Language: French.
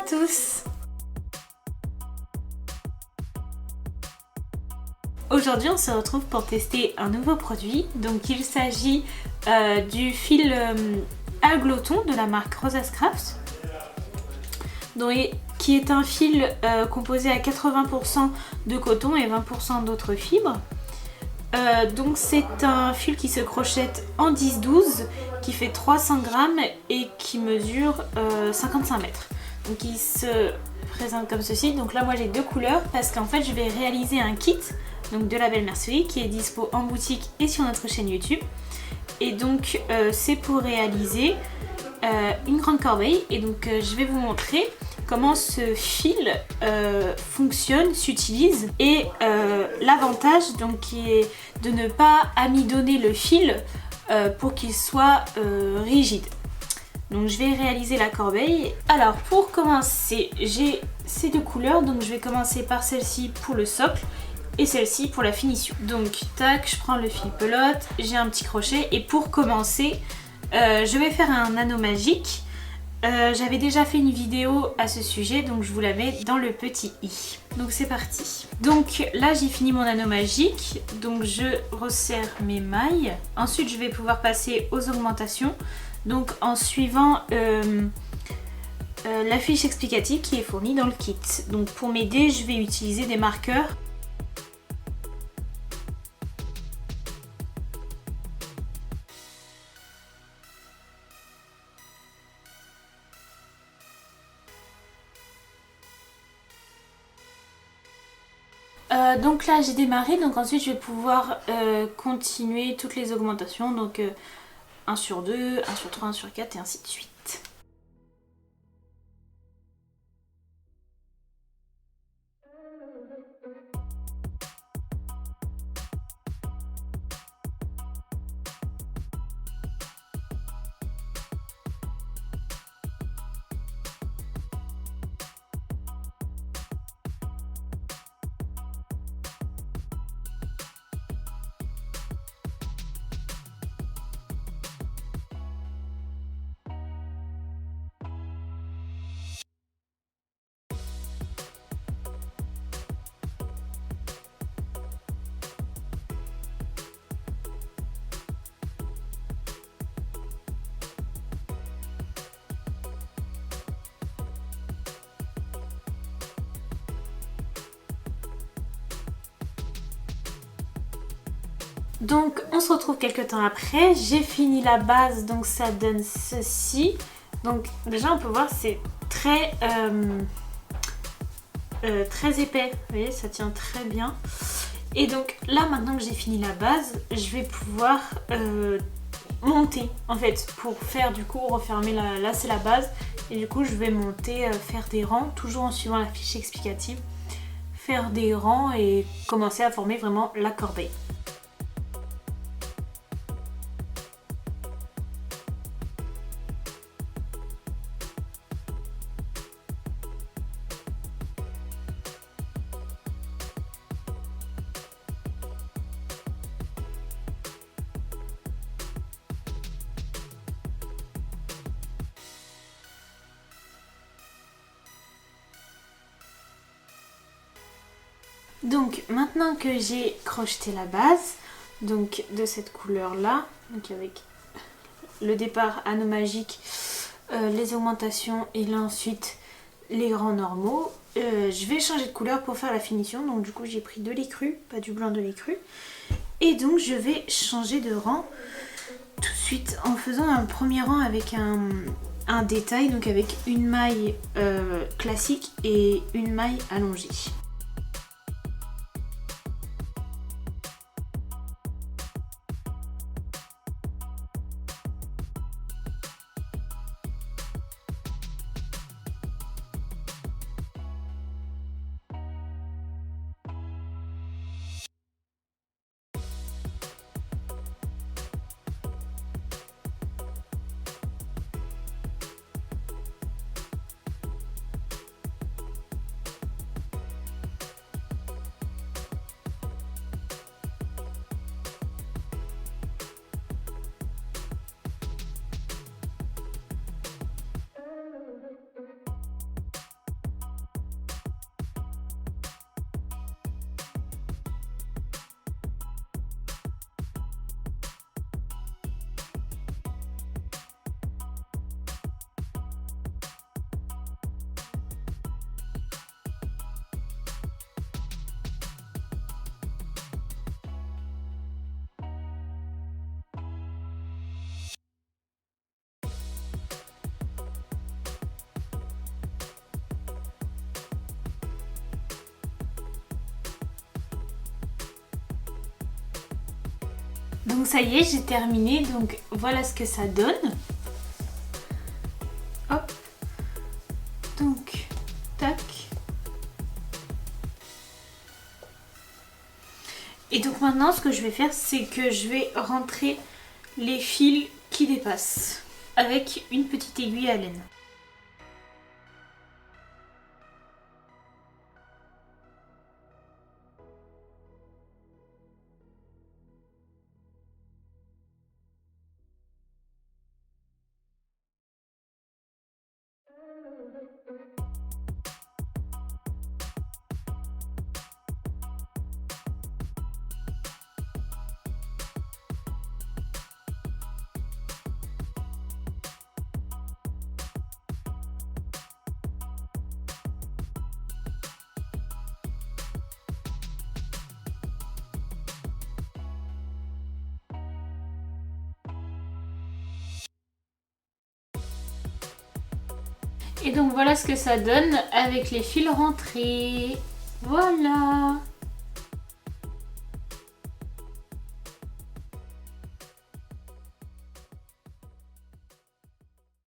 tous! Aujourd'hui on se retrouve pour tester un nouveau produit. Donc il s'agit du fil Agloton de la marque Rosa's Craft, qui est un fil composé à 80% de coton et 20% d'autres fibres. Donc c'est un fil qui se crochette en 10-12, qui fait 300 grammes et qui mesure 55 mètres. Donc il se présente comme ceci. Donc là moi j'ai deux couleurs parce qu'en fait je vais réaliser un kit donc de la belle mercerie qui est dispo en boutique et sur notre chaîne YouTube. Et donc c'est pour réaliser une grande corbeille. Et donc je vais vous montrer comment ce fil fonctionne, s'utilise, et l'avantage donc qui est de ne pas amidonner le fil pour qu'il soit rigide. Donc je vais réaliser la corbeille. Alors pour commencer, j'ai ces deux couleurs, donc je vais commencer par celle-ci pour le socle et celle-ci pour la finition. Donc tac, je prends le fil pelote, j'ai un petit crochet et pour commencer je vais faire un anneau magique. J'avais déjà fait une vidéo à ce sujet, donc je vous la mets dans le petit i. Donc c'est parti. Donc là j'ai fini mon anneau magique, donc je resserre mes mailles. Ensuite je vais pouvoir passer aux augmentations, donc en suivant la fiche explicative qui est fournie dans le kit. Donc pour m'aider je vais utiliser des marqueurs. Donc là j'ai démarré, donc ensuite je vais pouvoir continuer toutes les augmentations, donc 1 sur 2, 1 sur 3, 1 sur 4 et ainsi de suite. Donc on se retrouve quelques temps après, j'ai fini la base, donc ça donne ceci. Donc déjà on peut voir c'est très épais, vous voyez ça tient très bien. Et donc là maintenant que j'ai fini la base, je vais pouvoir monter en fait pour faire du coup refermer là c'est la base. Et du coup je vais monter, faire des rangs, toujours en suivant la fiche explicative. Faire des rangs et commencer à former vraiment la corbeille. Donc maintenant que j'ai crocheté la base, donc de cette couleur là, donc avec le départ anneau magique, les augmentations et là ensuite les rangs normaux, je vais changer de couleur pour faire la finition. Donc du coup j'ai pris de l'écru, pas du blanc, de l'écru, et donc je vais changer de rang tout de suite en faisant un premier rang avec un détail, donc avec une maille classique et une maille allongée. Donc ça y est, j'ai terminé. Donc voilà ce que ça donne. Hop. Donc, tac. Et donc maintenant, ce que je vais faire, c'est que je vais rentrer les fils qui dépassent avec une petite aiguille à laine. Et donc voilà ce que ça donne avec les fils rentrés. Voilà.